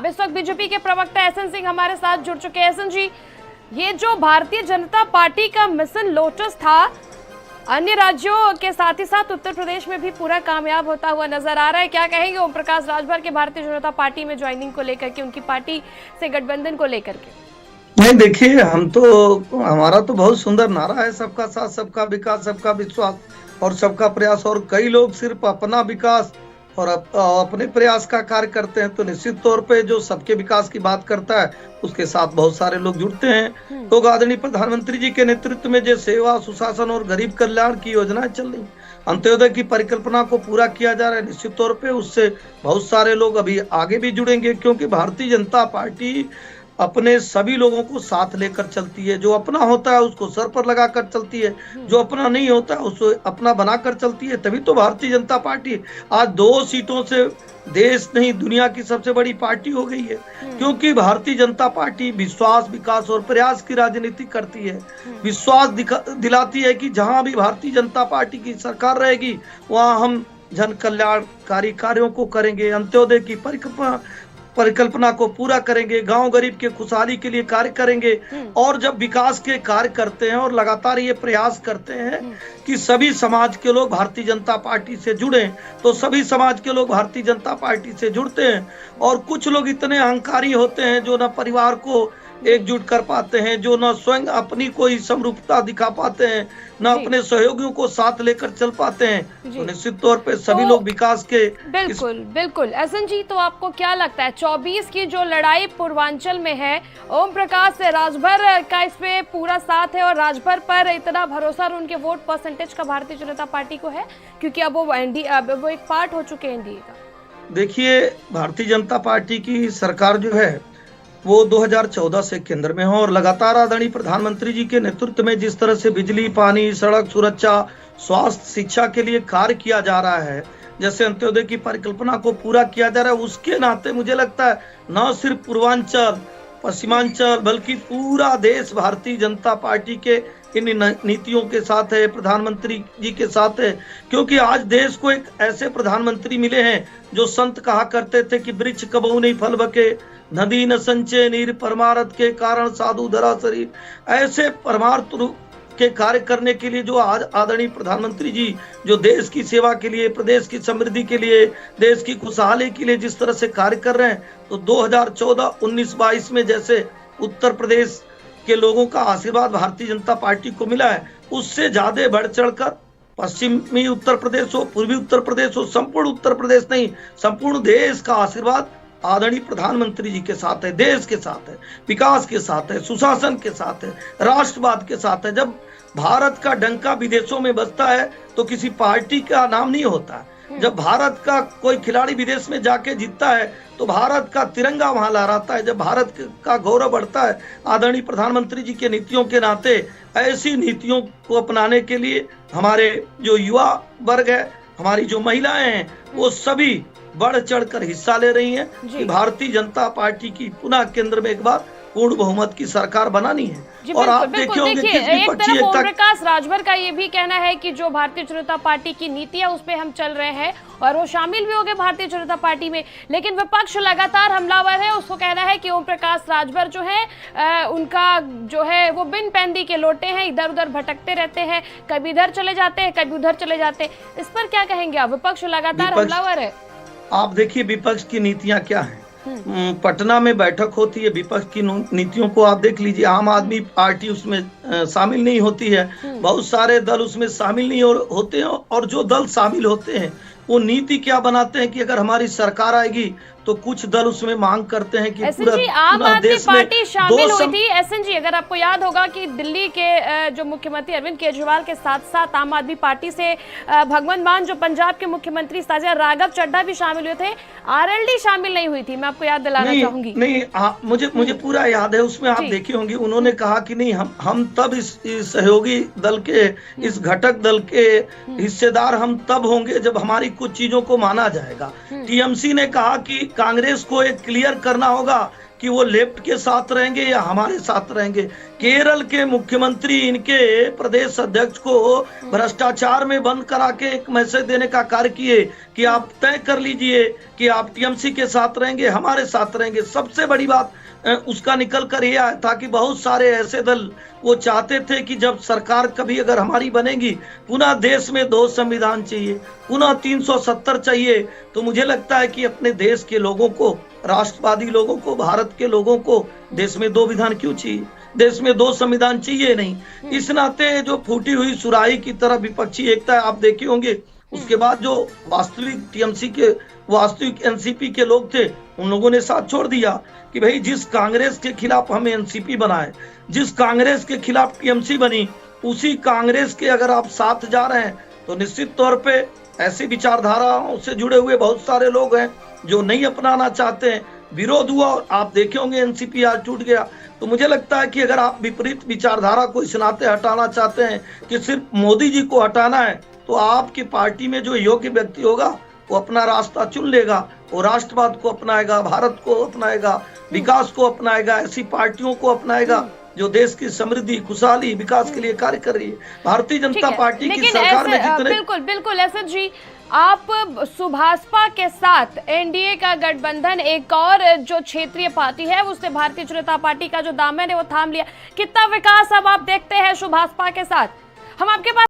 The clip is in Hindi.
साहब, इस वक्त बीजेपी के प्रवक्ता एसएन सिंह हमारे साथ जुड़ चुके हैं। एसएन जी, ये जो भारतीय जनता पार्टी का मिशन लोटस था, अन्य राज्यों के साथ ही साथ उत्तर प्रदेश में भी पूरा कामयाब होता हुआ नजर आ रहा है। क्या कहेंगे ओम प्रकाश राजभर के भारतीय जनता पार्टी में ज्वाइनिंग को लेकर के, उनकी पार्टी से गठबंधन को लेकर के? नहीं, देखिए, हमारा तो बहुत सुंदर नारा है, सबका साथ, सबका विकास, सबका विश्वास और सबका प्रयास। और कई लोग सिर्फ अपना विकास और अपने प्रयास का कार्य करते हैं, तो निश्चित तौर पे जो सबके विकास की बात करता है उसके साथ बहुत सारे लोग जुड़ते हैं। तो आदरणीय प्रधानमंत्री जी के नेतृत्व में जो सेवा, सुशासन और गरीब कल्याण की योजनाएं चल रही, अंत्योदय की परिकल्पना को पूरा किया जा रहा है, निश्चित तौर पे उससे बहुत सारे लोग अभी आगे भी जुड़ेंगे, क्योंकि भारतीय जनता पार्टी अपने सभी लोगों को साथ लेकर चलती है। जो अपना होता है उसको सर पर लगाकर चलती है, जो अपना नहीं होता है उसको अपना बनाकर चलती है। तभी तो भारतीय जनता पार्टी आज 2 सीटों से देश नहीं दुनिया की सबसे बड़ी पार्टी हो गई है, क्योंकि भारतीय जनता पार्टी विश्वास, विकास और प्रयास की राजनीति करती है। विश्वास दिलाती है कि जहां भी भारतीय जनता पार्टी की सरकार रहेगी वहां हम जन कल्याणकारी कार्यों को करेंगे, अंत्योदय की परिकल्पना को पूरा करेंगे, गांव गरीब के खुशहाली के लिए कार्य करेंगे। और जब विकास के कार्य करते हैं और लगातार ये प्रयास करते हैं कि सभी समाज के लोग भारतीय जनता पार्टी से जुड़े, तो सभी समाज के लोग भारतीय जनता पार्टी से जुड़ते हैं। और कुछ लोग इतने अहंकारी होते हैं जो न परिवार को एकजुट कर पाते हैं, जो न स्वयं अपनी कोई समरूपता दिखा पाते हैं, न अपने सहयोगियों को साथ लेकर चल पाते हैं। तो निश्चित तौर पे सभी लोग विकास के बिल्कुल एसएन जी, तो आपको क्या लगता है 24 की जो लड़ाई पूर्वांचल में है, ओम प्रकाश राजभर का इसमें पूरा साथ है और राजभर पर इतना भरोसा और उनके वोट परसेंटेज का भारतीय जनता पार्टी को है, क्योंकि अब वो एक पार्ट हो चुके हैं एनडीए का? देखिए, भारतीय जनता पार्टी की सरकार जो है वो 2014 से केंद्र में हो और लगातार आदरणीय प्रधानमंत्री जी के नेतृत्व में जिस तरह से बिजली, पानी, सड़क सुरक्षा, स्वास्थ्य, शिक्षा के लिए कार्य किया जा रहा है, जैसे अंत्योदय की परिकल्पना को पूरा किया जा रहा है, उसके नाते मुझे लगता है न सिर्फ पूर्वांचल, पश्चिमांचल, बल्कि पूरा देश भारतीय जनता पार्टी के इन नीतियों के साथ है, प्रधानमंत्री जी के साथ है। क्योंकि आज देश को एक ऐसे प्रधानमंत्री मिले हैं जो संत कहा करते थे कि वृक्ष कबहू नहीं फल बके, नदी न संचय नीर, परमार्थ के कारण साधु धरा शरीर। ऐसे परमार्थ के कार्य करने के लिए जो आज आदरणीय प्रधानमंत्री जी जो देश की सेवा के लिए, प्रदेश की समृद्धि के लिए, देश की खुशहाली के लिए जिस तरह से कार्य कर रहे हैं, तो 2014, 19, 22 में जैसे उत्तर प्रदेश के लोगों का आशीर्वाद भारतीय जनता पार्टी को मिला है, उससे ज्यादा बढ़ चढ़कर पश्चिमी उत्तर प्रदेश हो, पूर्वी उत्तर प्रदेश हो, संपूर्ण उत्तर प्रदेश नहीं, संपूर्ण देश का आशीर्वाद आदरणीय प्रधानमंत्री जी के साथ है, देश के साथ है, विकास के साथ है, सुशासन के साथ है, राष्ट्रवाद के साथ है। जब भारत का डंका विदेशों में बजता है तो किसी पार्टी का नाम नहीं होता है। जब भारत का कोई खिलाड़ी विदेश में जाके जीतता है तो भारत का तिरंगा वहां लहराता है। जब भारत का गौरव बढ़ता है, आदरणीय प्रधानमंत्री जी के नीतियों के नाते ऐसी नीतियों को अपनाने के लिए हमारे जो युवा वर्ग है, हमारी जो महिलाएं हैं, वो सभी बढ़ चढ़कर हिस्सा ले रही हैं कि भारतीय जनता पार्टी की पुनः केंद्र में एक बार पूर्ण बहुमत की सरकार बनानी है। और आप देखिए एक तरफ ओम प्रकाश राजभर का ये भी कहना है कि जो भारतीय जनता पार्टी की नीति है उस पे हम चल रहे हैं और वो शामिल भी हो गए भारतीय जनता पार्टी में, लेकिन विपक्ष लगातार हमलावर है। उसको कहना है कि ओम प्रकाश राजभर जो है उनका जो है वो बिन पैंदी के लोटे हैं, इधर उधर भटकते रहते हैं, कभी इधर चले जाते हैं, कभी उधर चले जाते हैं। इस पर क्या कहेंगे आप? विपक्ष लगातार हमलावर है। आप देखिए विपक्ष की नीतियां क्या हैं। पटना में बैठक होती है, विपक्ष की नीतियों को आप देख लीजिए। आम आदमी पार्टी उसमें शामिल नहीं होती है, बहुत सारे दल उसमें शामिल नहीं होते हैं। और जो दल शामिल होते हैं वो नीति क्या बनाते हैं कि अगर हमारी सरकार आएगी तो कुछ दल उसमें मांग करते हैं कि आम आदमी पार्टी शामिल हुई थी। एसएन जी, अगर आपको याद होगा कि दिल्ली के जो मुख्यमंत्री अरविंद केजरीवाल के साथ साथ आम आदमी पार्टी से भगवंत मान जो पंजाब के मुख्यमंत्री साजिद राघव चड्ढा भी शामिल हुए थे, आरएलडी शामिल नहीं हुई थी। मैं आपको याद दिलाना चाहूंगी। नहीं, मुझे पूरा याद है। उसमें आप देखी होंगी, उन्होंने कहा कि नहीं, हम तब इस सहयोगी दल के, इस घटक दल के हिस्सेदार हम तब होंगे जब हमारी कुछ चीजों को माना जाएगा। टीएमसी ने कहा कि कांग्रेस को एक क्लियर करना होगा कि वो लेफ्ट के साथ रहेंगे या हमारे साथ रहेंगे। केरल के मुख्यमंत्री इनके प्रदेश अध्यक्ष को भ्रष्टाचार में बंद करा के एक मैसेज देने का कार्य किए कि आप तय कर लीजिए कि आप टीएमसी के साथ रहेंगे, हमारे साथ रहेंगे। सबसे बड़ी बात उसका निकल कर ये आया था कि बहुत सारे ऐसे दल वो चाहते थे कि जब सरकार कभी अगर हमारी बनेगी, पुनः देश में 2 संविधान चाहिए, पुनः 370 चाहिए। तो मुझे लगता है कि अपने देश के लोगों को, राष्ट्रवादी लोगों को, भारत के लोगों को देश में 2 विधान क्यों चाहिए, देश में 2 संविधान चाहिए नहीं। इस नाते जो फूटी हुई सुराही की तरह विपक्षी एकता है, आप देखे होंगे उसके बाद जो वास्तविक टीएमसी के, वास्तविक एनसीपी के लोग थे, उन लोगों ने साथ छोड़ दिया कि भाई जिस कांग्रेस के खिलाफ हमें एनसीपी बनाए, जिस कांग्रेस के खिलाफ टीएमसी बनी, उसी कांग्रेस के अगर आप साथ जा रहे हैं तो निश्चित तौर पे ऐसी विचारधाराओं से जुड़े हुए बहुत सारे लोग हैं जो नहीं अपनाना चाहते हैं। विरोध हुआ और आप देखे होंगे एनसीपी आज टूट गया। तो मुझे लगता है कि अगर आप विपरीत विचारधारा को इस नाते हटाना चाहते हैं कि सिर्फ मोदी जी को हटाना है, तो आपकी पार्टी में जो योग्य व्यक्ति होगा वो अपना रास्ता चुन लेगा, वो राष्ट्रवाद को अपनाएगा, भारत को अपनाएगा, विकास को अपनाएगा, ऐसी पार्टियों को अपनाएगा जो देश की समृद्धि, खुशहाली, विकास के लिए कार्य कर रही है। भारतीय जनता पार्टी की सरकार में जितने बिल्कुल एसएस जी, आप सुभाषपा के साथ एनडीए का गठबंधन, एक और जो क्षेत्रीय पार्टी है उसने भारतीय जनता पार्टी का जो दामन है वो थाम लिया। कितना विकास अब आप देखते हैं सुभाषपा के साथ? हम आपके पास